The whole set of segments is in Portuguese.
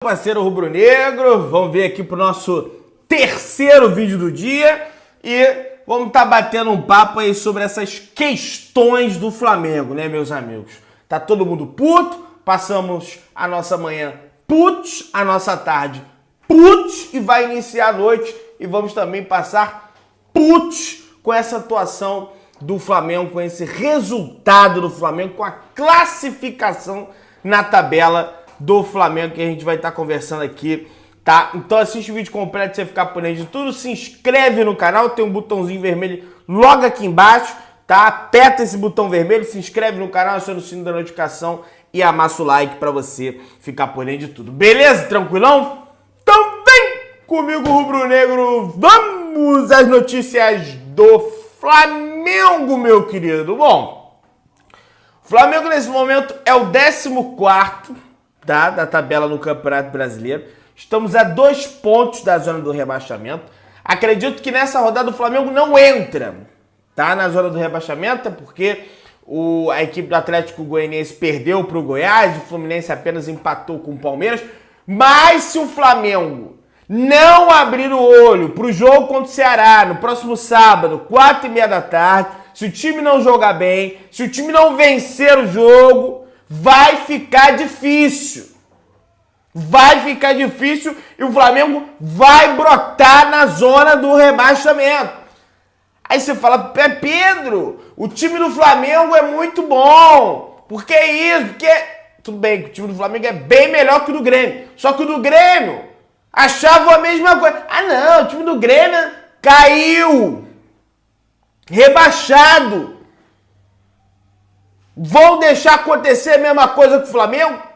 Parceiro rubro-negro, vamos ver aqui pro nosso terceiro vídeo do dia e vamos estar batendo um papo aí sobre essas questões do Flamengo, né, meus amigos? Tá todo mundo puto, passamos a nossa manhã putos, a nossa tarde putos e vai iniciar a noite e vamos também passar putos com essa atuação do Flamengo, com esse resultado do Flamengo, com a classificação na tabela do Flamengo que a gente vai estar conversando aqui, tá? Então assiste o vídeo completo pra você ficar por dentro de tudo, se inscreve no canal, tem um botãozinho vermelho logo aqui embaixo, tá? Aperta esse botão vermelho, se inscreve no canal, aciona o sino da notificação e amassa o like pra você ficar por dentro de tudo. Beleza? Tranquilão? Então vem comigo, rubro-negro, vamos às notícias do Flamengo, meu querido. Bom, o Flamengo nesse momento é o 14º, tá, da tabela no Campeonato Brasileiro. Estamos a 2 pontos da zona do rebaixamento. Acredito que nessa rodada o Flamengo não entra, tá, na zona do rebaixamento, porque a equipe do Atlético Goianiense perdeu para o Goiás, o Fluminense apenas empatou com o Palmeiras. Mas se o Flamengo não abrir o olho para o jogo contra o Ceará no próximo sábado, 4h30 da tarde, se o time não jogar bem, se o time não vencer o jogo, vai ficar difícil. Vai ficar difícil e o Flamengo vai brotar na zona do rebaixamento. Aí você fala, Pedro, o time do Flamengo é muito bom. Por que isso? Porque, tudo bem, que o time do Flamengo é bem melhor que o do Grêmio. Só que o do Grêmio achava a mesma coisa. Ah não, o time do Grêmio caiu. Rebaixado. Vão deixar acontecer a mesma coisa que o Flamengo?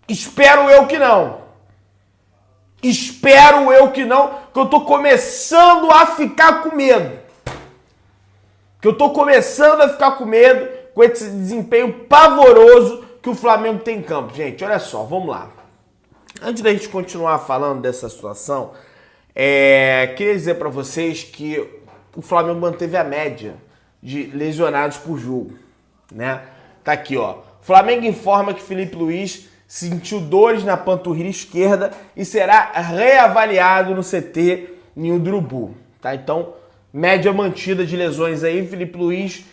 Espero eu que não. Espero eu que não, que eu tô começando a ficar com medo. Que eu tô começando a ficar com medo com esse desempenho pavoroso que o Flamengo tem em campo. Gente, olha só, vamos lá. Antes da gente continuar falando dessa situação, queria dizer para vocês que o Flamengo manteve a média de lesionados por jogo, né? Tá aqui, ó. Flamengo informa que Filipe Luís sentiu dores na panturrilha esquerda e será reavaliado no CT em Urubu, tá? Então, média mantida de lesões aí. Filipe Luís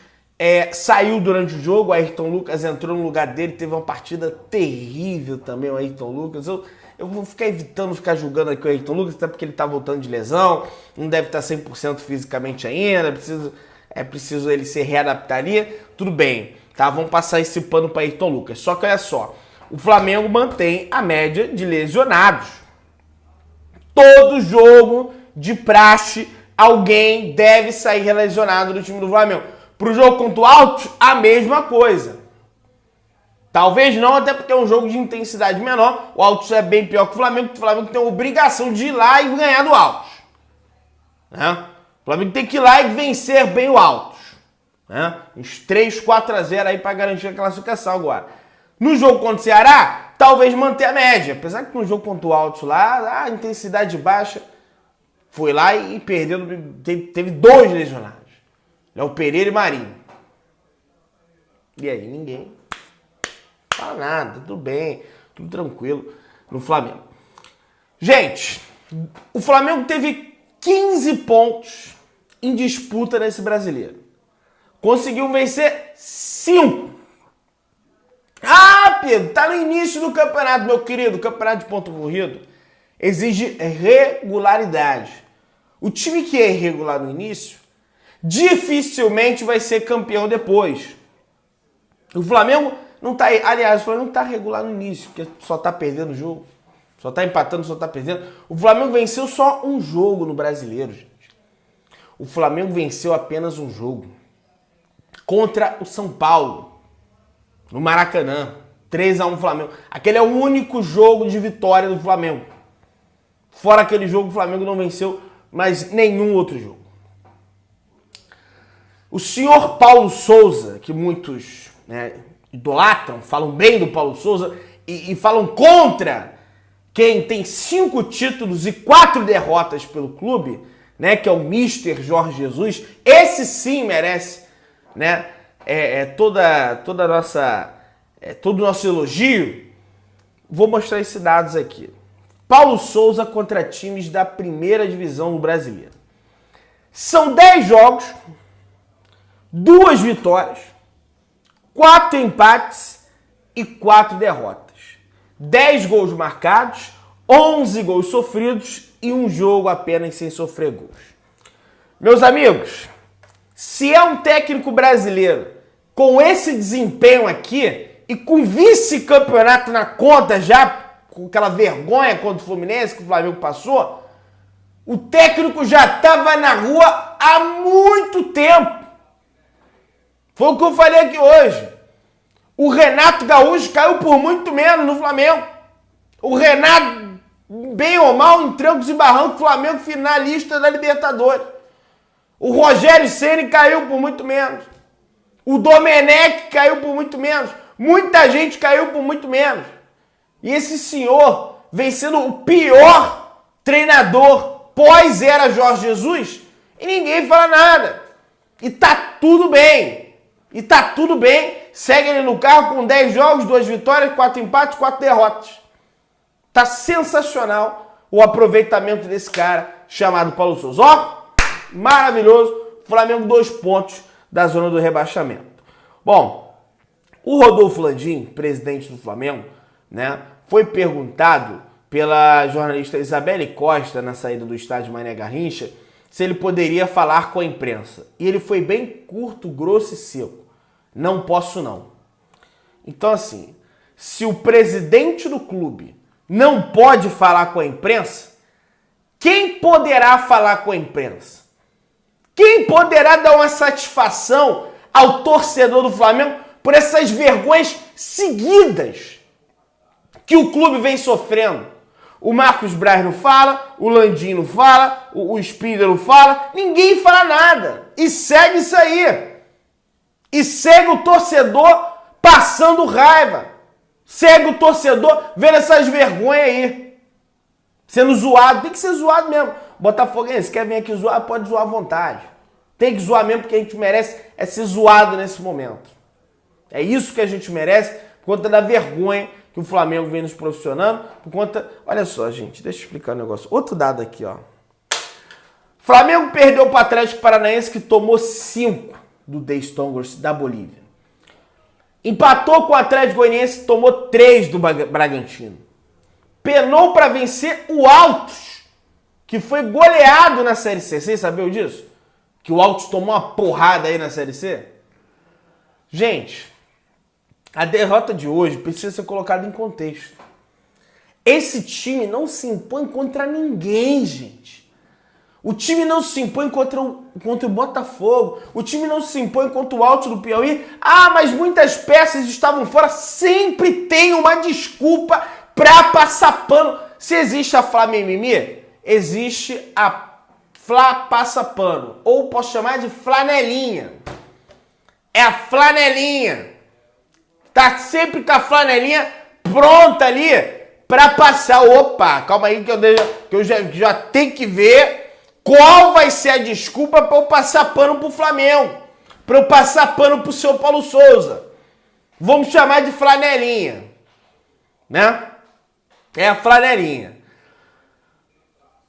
saiu durante o jogo, o Ayrton Lucas entrou no lugar dele, teve uma partida terrível também o Ayrton Lucas. Eu vou ficar evitando ficar julgando aqui o Ayrton Lucas, até porque ele tá voltando de lesão, não deve estar 100% fisicamente ainda, preciso ele se readaptaria, tudo bem, tá? Vamos passar esse pano para Ayrton Lucas. Só que olha só, o Flamengo mantém a média de lesionados. Todo jogo de praxe, alguém deve sair lesionado do time do Flamengo. Pro jogo contra o Altos, a mesma coisa. Talvez não, até porque é um jogo de intensidade menor. O Altos é bem pior que o Flamengo tem a obrigação de ir lá e ganhar do Altos, né? O Flamengo tem que ir lá e vencer bem o Altos, né? Uns 3-4-0 aí para garantir a classificação agora. No jogo contra o Ceará, talvez manter a média. Apesar que no jogo contra o Altos lá, a intensidade baixa, foi lá e perdeu, teve 2 lesionados. Léo Pereira e Marinho. E aí, ninguém fala nada, tudo bem, tudo tranquilo no Flamengo. Gente, o Flamengo teve 15 pontos em disputa nesse brasileiro. Conseguiu vencer 5. Ah, Pedro, tá no início do campeonato, meu querido. O campeonato de ponto corrido exige regularidade. O time que é irregular no início dificilmente vai ser campeão depois. O Flamengo não tá... Aliás, o Flamengo não tá regular no início, porque só tá perdendo o jogo. Só tá empatando, só tá perdendo. O Flamengo venceu só um jogo no Brasileiro, gente. O Flamengo venceu apenas um jogo. Contra o São Paulo. No Maracanã. 3-1 Flamengo. Aquele é o único jogo de vitória do Flamengo. Fora aquele jogo, o Flamengo não venceu mais nenhum outro jogo. O senhor Paulo Souza, que muitos, né, idolatram, falam bem do Paulo Souza e falam contra quem tem 5 títulos e 4 derrotas pelo clube, né, que é o Mister Jorge Jesus. Esse sim merece, né, todo o nosso elogio. vou mostrar esses dados aqui. Paulo Souza contra times da primeira divisão do Brasileiro. São 10 jogos, 2 vitórias, 4 empates e 4 derrotas. 10 gols marcados, 11 gols sofridos e um jogo apenas sem sofrer gols. Meus amigos, se é um técnico brasileiro com esse desempenho aqui e com vice-campeonato na conta já, com aquela vergonha contra o Fluminense que o Flamengo passou, o técnico já estava na rua há muito tempo. Foi o que eu falei aqui hoje. O Renato Gaúcho caiu por muito menos no Flamengo. O Renato, bem ou mal, em trancos e barrancos, Flamengo finalista da Libertadores. O Rogério Ceni caiu por muito menos. O Domenech caiu por muito menos. Muita gente caiu por muito menos. E esse senhor vem sendo o pior treinador pós-era Jorge Jesus e ninguém fala nada. E tá tudo bem. E tá tudo bem. Segue ele no carro com 10 jogos, 2 vitórias, 4 empates, 4 derrotas. Tá sensacional o aproveitamento desse cara chamado Paulo Souza. Ó, maravilhoso. Flamengo 2 pontos da zona do rebaixamento. Bom, o Rodolfo Landim, presidente do Flamengo, né, foi perguntado pela jornalista Isabelle Costa na saída do estádio Mané Garrincha se ele poderia falar com a imprensa. E ele foi bem curto, grosso e seco. Não posso não. Então assim, se o presidente do clube não pode falar com a imprensa, quem poderá falar com a imprensa? Quem poderá dar uma satisfação ao torcedor do Flamengo por essas vergonhas seguidas que o clube vem sofrendo? O Marcos Braz não fala, o Landim não fala, o Spindler não fala, ninguém fala nada. E segue isso aí. E segue o torcedor passando raiva. Segue o torcedor vendo essas vergonhas aí. Sendo zoado. Tem que ser zoado mesmo. Botafoguense, quer vir aqui zoar? Pode zoar à vontade. Tem que zoar mesmo porque a gente merece é ser zoado nesse momento. É isso que a gente merece por conta da vergonha que o Flamengo vem nos profissionando. Por conta... Olha só, gente. Deixa eu explicar um negócio. Outro dado aqui, ó. Flamengo perdeu para o Atlético Paranaense que tomou 5 do The Strongest da Bolívia. Empatou com o Atlético Goianiense, tomou 3 do Bragantino. Penou para vencer o Altos, que foi goleado na Série C. Vocês sabiam disso? Que o Altos tomou uma porrada aí na Série C? Gente, a derrota de hoje precisa ser colocada em contexto. Esse time não se impõe contra ninguém, gente. O time não se impõe contra o Botafogo. O time não se impõe contra o Alto do Piauí. Ah, mas muitas peças estavam fora. Sempre tem uma desculpa pra passar pano. Se existe a Flá Mimimi, existe a Flá Passa Pano. Ou posso chamar de flanelinha. É a flanelinha. Tá sempre com a flanelinha pronta ali pra passar. Opa, calma aí que eu já tenho que ver qual vai ser a desculpa para eu passar pano pro Flamengo? Para eu passar pano pro seu Paulo Souza? Vamos chamar de flanelinha, né? É a flanelinha.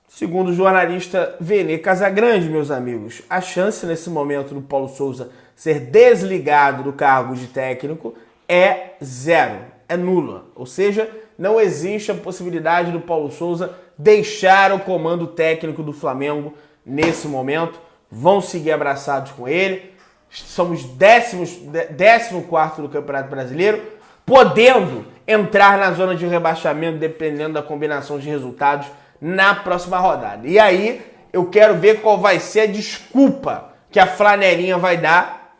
Segundo o jornalista Vene Casagrande, meus amigos, a chance nesse momento do Paulo Souza ser desligado do cargo de técnico é 0, é nula. Ou seja, não existe a possibilidade do Paulo Souza deixar o comando técnico do Flamengo nesse momento. Vão seguir abraçados com ele. Somos 14º do Campeonato Brasileiro, podendo entrar na zona de rebaixamento dependendo da combinação de resultados na próxima rodada. E aí eu quero ver qual vai ser a desculpa que a flanelinha vai dar,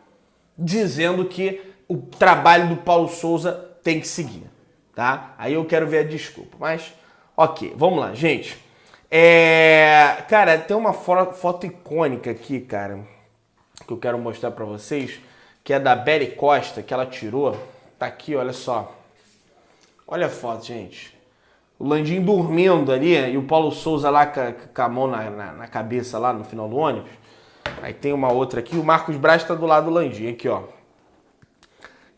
dizendo que o trabalho do Paulo Souza tem que seguir, tá? Aí eu quero ver a desculpa, mas ok, vamos lá, gente. Cara, tem uma foto icônica aqui, cara, que eu quero mostrar pra vocês, que é da Belle Costa, que ela tirou. Tá aqui, olha só. Olha a foto, gente. O Landim dormindo ali e o Paulo Souza lá com a mão na cabeça lá no final do ônibus. Aí tem uma outra aqui, o Marcos Braz tá do lado do Landim, aqui, ó.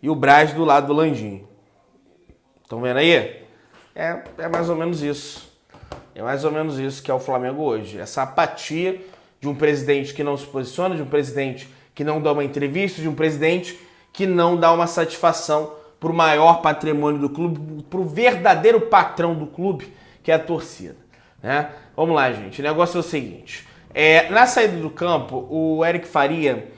E o Braz do lado do Landim. Estão vendo aí? É mais ou menos isso. É mais ou menos isso que é o Flamengo hoje. Essa apatia de um presidente que não se posiciona, de um presidente que não dá uma entrevista, de um presidente que não dá uma satisfação para o maior patrimônio do clube, para o verdadeiro patrão do clube, que é a torcida. Né? Vamos lá, gente. O negócio é o seguinte. Na saída do campo, o Eric Faria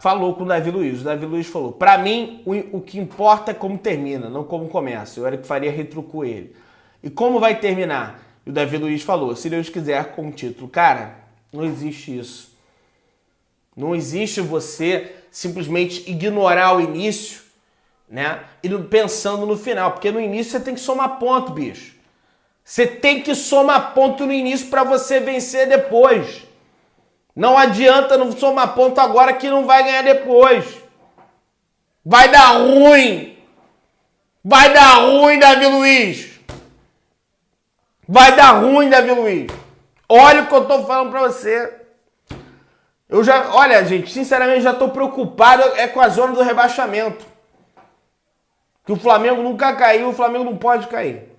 falou com o Davi Luiz. O Davi Luiz falou, para mim, o que importa é como termina, não como começa. O Eric Faria retrucou ele. E como vai terminar? E o Davi Luiz falou, se Deus quiser, com o título. Cara, não existe isso. Não existe você simplesmente ignorar o início, né? E pensando no final. Porque no início você tem que somar ponto, bicho. Você tem que somar ponto no início para você vencer depois. Não adianta não somar ponto agora que não vai ganhar depois. Vai dar ruim. Vai dar ruim, Davi Luiz. Vai dar ruim, Davi Luiz. Olha o que eu tô falando pra você. Olha, gente, sinceramente já tô preocupado com a zona do rebaixamento. Que o Flamengo nunca caiu, o Flamengo não pode cair.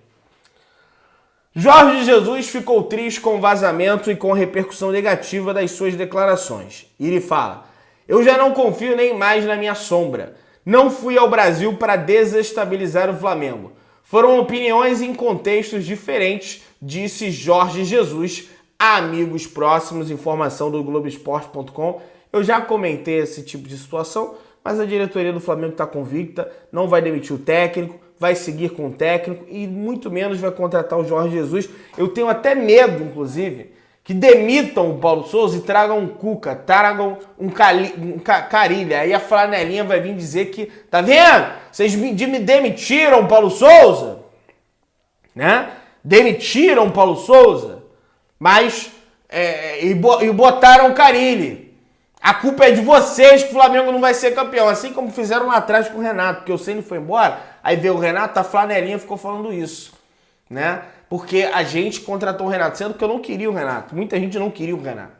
Jorge Jesus ficou triste com o vazamento e com a repercussão negativa das suas declarações. E ele fala, eu já não confio nem mais na minha sombra. Não fui ao Brasil para desestabilizar o Flamengo. Foram opiniões em contextos diferentes, disse Jorge Jesus a amigos próximos, informação do Globoesporte.com. Eu já comentei esse tipo de situação, mas a diretoria do Flamengo está convicta, não vai demitir o técnico, vai seguir com o técnico e muito menos vai contratar o Jorge Jesus. Eu tenho até medo, inclusive, que demitam o Paulo Souza e tragam um Cuca, tragam um Carilha. Aí a flanelinha vai vir dizer que, tá vendo? Vocês me demitiram o Paulo Souza, né? Demitiram o Paulo Souza, mas e botaram o Carilli. A culpa é de vocês que o Flamengo não vai ser campeão. Assim como fizeram lá atrás com o Renato, porque o Ceni foi embora, aí veio o Renato, a flanelinha ficou falando isso, né? Porque a gente contratou o Renato, sendo que eu não queria o Renato. Muita gente não queria o Renato,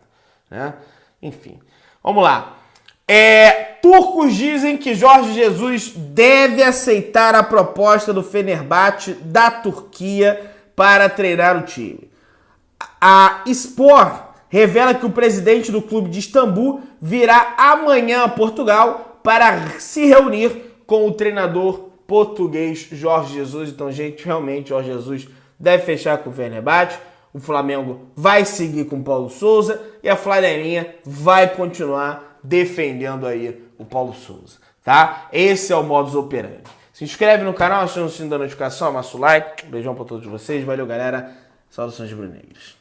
né? Enfim, vamos lá. Turcos dizem que Jorge Jesus deve aceitar a proposta do Fenerbahçe da Turquia para treinar o time. A Sport revela que o presidente do clube de Istambul virá amanhã a Portugal para se reunir com o treinador português Jorge Jesus. Então, gente, realmente, Jorge Jesus deve fechar com o Fenerbahçe. O Flamengo vai seguir com o Paulo Souza e a flanelinha vai continuar defendendo aí o Paulo Souza, tá? Esse é o modus operandi. Se inscreve no canal, aciona o sininho da notificação, amassa o like. Beijão pra todos vocês. Valeu, galera. Saudações brunegras.